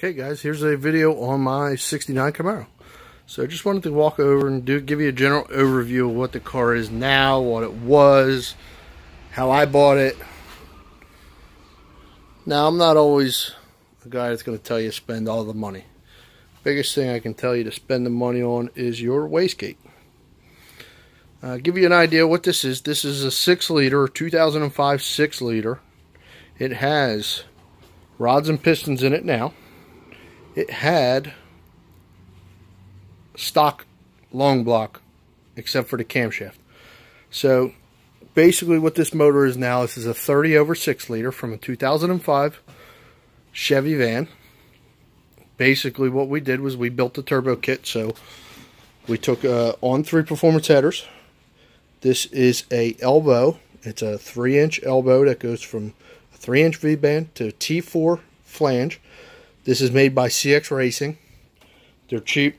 Okay guys, here's a video on my 69 Camaro. So I just wanted to walk over and give you a general overview of what the car is now, what it was, how I bought it. Now, I'm not always a guy that's going to tell you to spend all the money. Biggest thing I can tell you to spend the money on is your wastegate. Give you an idea what this is. This is a 6-liter, 2005 6-liter. It has rods and pistons in it now. It had stock long block except for the camshaft. So basically what this motor is now, this is a 30 over 6-liter from a 2005 Chevy van. Basically what we did was we built the turbo kit. So we took on 3 performance headers. This is a elbow. It's a 3-inch elbow that goes from a 3-inch V-band to a T4 flange. This is made by CX Racing. They're cheap,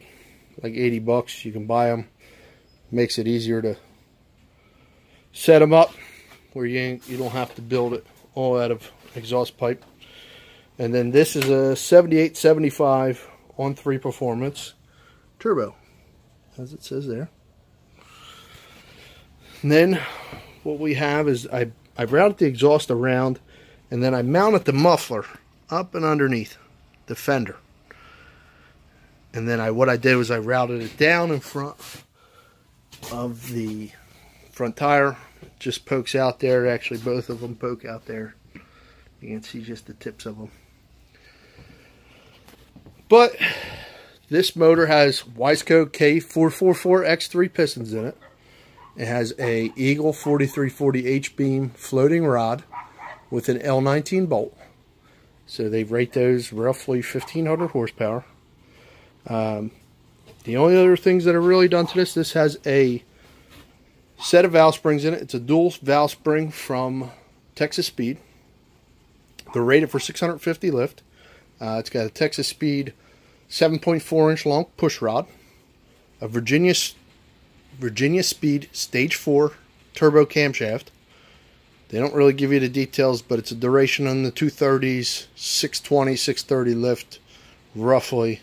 like 80 bucks. You can buy them. Makes it easier to set them up where you don't have to build it all out of exhaust pipe. And then this is a 7875 on 3 performance turbo, as it says there. And then what we have is I routed the exhaust around, and then I mounted the muffler up and underneath the fender. And then what I did was I routed it down in front of the front tire. It just pokes out there. Actually, both of them poke out there. You can see just the tips of them. But this motor has Wiseco K444X3 pistons in it. It has a Eagle 4340 H-beam floating rod with an L19 bolt. So they rate those roughly 1,500 horsepower. The only other things that are really done to this has a set of valve springs in it. It's a dual valve spring from Texas Speed. They're rated for 650 lift. It's got a Texas Speed 7.4-inch long push rod, a Virginia Speed Stage 4 turbo camshaft. They don't really give you the details, but it's a duration on the 230s, 620, 630 lift, roughly.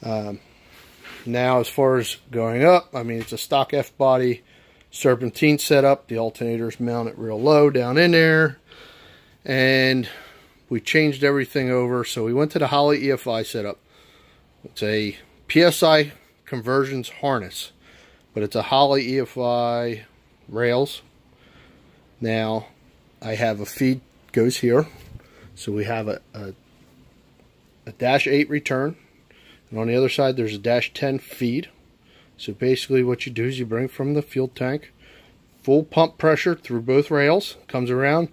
Now, as far as going up, I mean, it's a stock F-body serpentine setup. The alternators mount it real low down in there. And we changed everything over, so we went to the Holley EFI setup. It's a PSI conversions harness, but it's a Holley EFI rails. Now, I have a feed goes here. So we have a dash 8 return. And on the other side, there's a dash 10 feed. So basically what you do is you bring from the fuel tank, full pump pressure through both rails, comes around,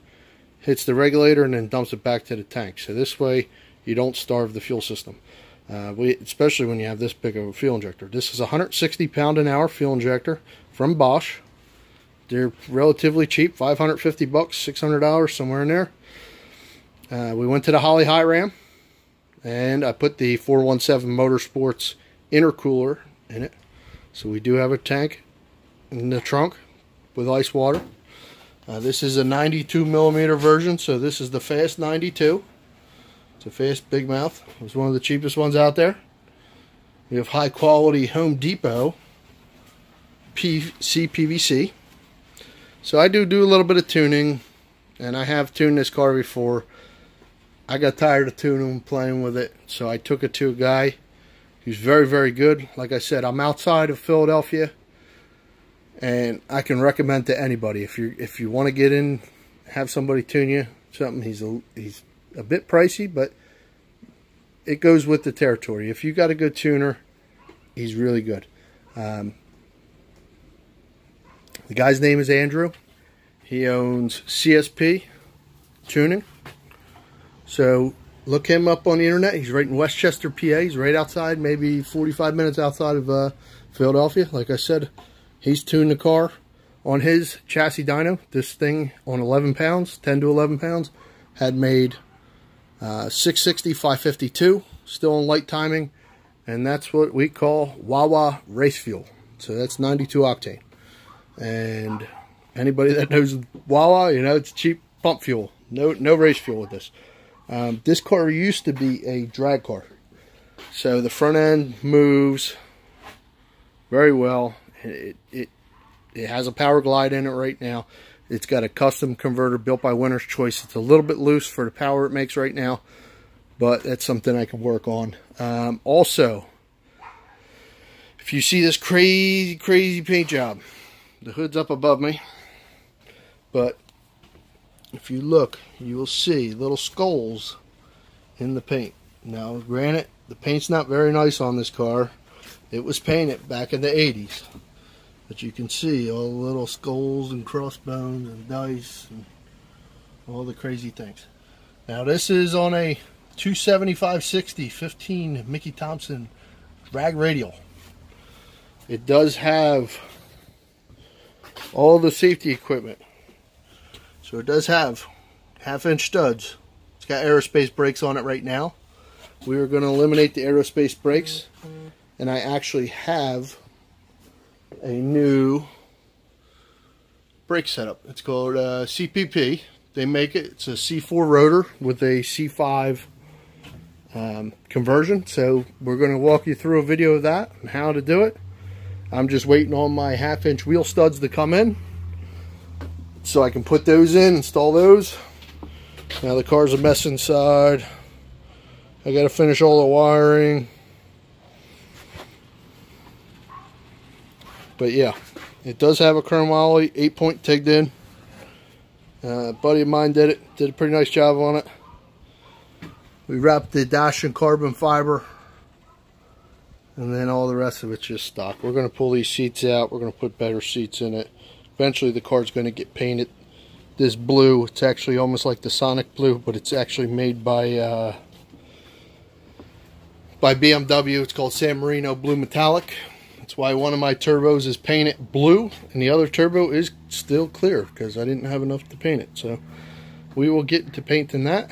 hits the regulator, and then dumps it back to the tank. So this way, you don't starve the fuel system. Especially when you have this big of a fuel injector. This is a 160 pound-an-hour fuel injector from Bosch. They're relatively cheap, 550 bucks, $600, somewhere in there. We went to the Holley High Ram, and I put the 417 Motorsports intercooler in it. So we do have a tank in the trunk with ice water. This is a 92 millimeter version, so this is the Fast 92. It's a fast big mouth. It was one of the cheapest ones out there. We have high quality Home Depot PVC. So I do a little bit of tuning, and I have tuned this car before. I got tired of tuning and playing with it, so I took it to a guy who's very, very good. Like I said, I'm outside of Philadelphia, and I can recommend to anybody if you want to get in, have somebody tune you something. He's a bit pricey, but it goes with the territory. If you got a good tuner, he's really good. The guy's name is Andrew. He owns CSP Tuning. So look him up on the internet. He's right in Westchester, PA. He's right outside, maybe 45 minutes outside of Philadelphia. Like I said, he's tuned the car on his chassis dyno. This thing on 11 pounds, 10 to 11 pounds, had made 660, 552, still in light timing. And that's what we call Wawa race fuel. So that's 92 octane. And anybody that knows Wawa, you know, it's cheap pump fuel. No race fuel with this. This car used to be a drag car. So the front end moves very well. It has a power glide in it right now. It's got a custom converter built by Winner's Choice. It's a little bit loose for the power it makes right now, but that's something I can work on. Also, if you see this crazy paint job, the hood's up above me, but if you look, you will see little skulls in the paint. Now, granted, the paint's not very nice on this car. It was painted back in the 80s. But you can see all the little skulls and crossbones and dice and all the crazy things. Now this is on a 275/60 15 Mickey Thompson drag radial. It does have all the safety equipment. So it does have 1/2-inch studs. It's got aerospace brakes on it right now. We are going to eliminate the aerospace brakes, and I actually have a new brake setup. It's called CPP. They make it. It's a C4 rotor with a C5 conversion. So we're going to walk you through a video of that and how to do it. I'm just waiting on my 1/2-inch wheel studs to come in so I can put those in, install those. Now the car's a mess inside. I got to finish all the wiring. But yeah, it does have a chrome alloy 8-point tigged in. A buddy of mine did it. Did a pretty nice job on it. We wrapped the dash in carbon fiber. And then all the rest of it's just stock. We're going to pull these seats out. We're going to put better seats in it. Eventually the car's going to get painted this blue. It's actually almost like the Sonic blue, but it's actually made by BMW. It's called San Marino Blue Metallic. That's why one of my turbos is painted blue and the other turbo is still clear because I didn't have enough to paint it. So we will get to painting that.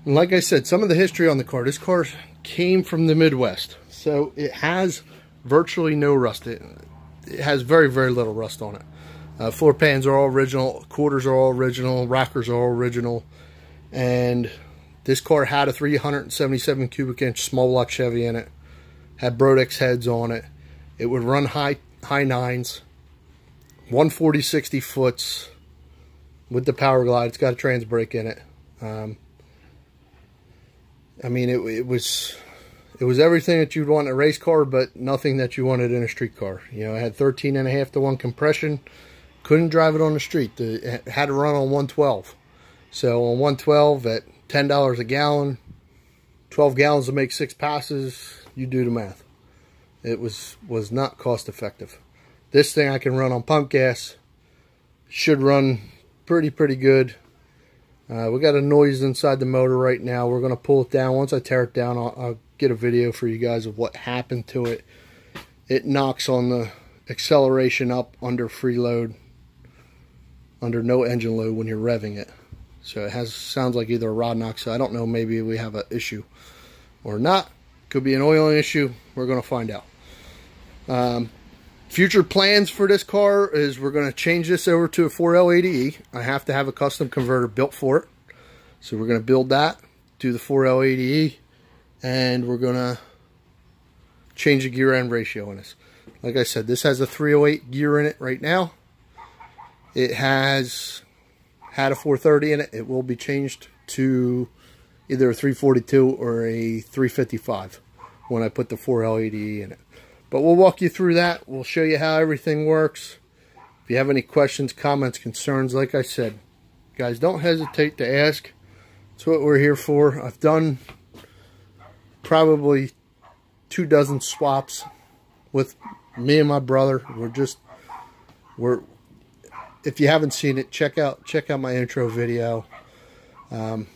And like I said, some of the history on the car. This car came from the Midwest. So it has virtually no rust. It has very little rust on it. Floor pans are all original. Quarters are all original. Rockers are all original. And this car had a 377 cubic inch small block Chevy in it. Had Brodex heads on it. It would run high nines, 140/60 foots with the power glide. It's got a trans brake in it. I mean, it was everything that you'd want in a race car, but nothing that you wanted in a street car. You know, it had 13.5 to 1 compression. Couldn't drive it on the street. It had to run on 112. So on 112 at $10 a gallon, 12 gallons to make 6 passes. You do the math. It was not cost effective. This thing I can run on pump gas. Should run pretty good. We got a noise inside the motor right now. We're going to pull it down. Once I tear it down, I'll get a video for you guys of what happened to it. It knocks on the acceleration up under freeload, under no engine load when you're revving it. So it sounds like either a rod knock. So I don't know, maybe we have an issue or not. Could be an oiling issue. We're going to find out. Future plans for this car is we're going to change this over to a 4L80E. I have to have a custom converter built for it. So we're going to build that, do the 4L80E, and we're going to change the gear end ratio in this. Like I said, this has a 308 gear in it right now. It has had a 430 in it. It will be changed to either a 342 or a 355 when I put the 4L80E in it. But we'll walk you through that. We'll show you how everything works. If you have any questions, comments, concerns, like I said, guys, don't hesitate to ask. That's what we're here for. I've done probably 24 swaps with me and my brother. If you haven't seen it, check out my intro video. I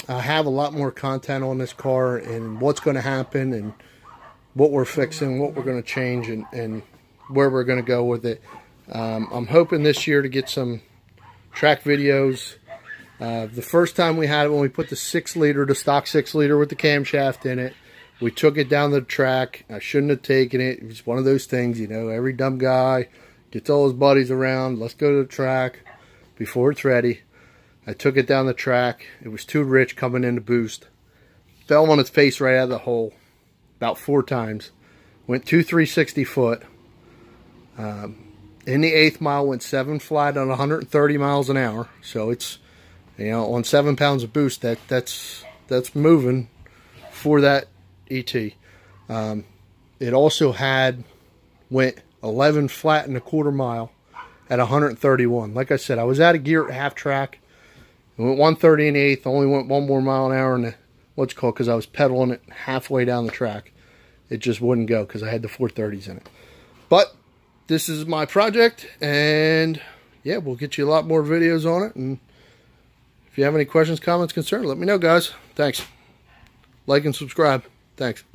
have a lot more content on this car and what's going to happen and what we're fixing, what we're going to change, and where we're going to go with it. I'm hoping this year to get some track videos. The first time we had it, when we put the 6-liter, the stock 6-liter with the camshaft in it, we took it down to the track. I shouldn't have taken it. It's one of those things, you know, every dumb guy gets all his buddies around. Let's go to the track before it's ready. I took it down the track. It was too rich coming in to boost. Fell on its face right out of the hole about 4 times. Went 2 360 foot. In the 8th mile, went 7 flat on 130 miles an hour. So it's, you know, on 7 pounds of boost, that's moving for that ET. It also went 11 flat in a 1/4 mile at 131. Like I said, I was out of gear at half track. It went 130 in the 8th. Only went 1 more mile an hour in the what's called, because I was pedaling it halfway down the track. It just wouldn't go because I had the 430s in it. But this is my project, and yeah, we'll get you a lot more videos on it. And if you have any questions, comments, concerns, let me know, guys. Thanks. Like and subscribe. Thanks.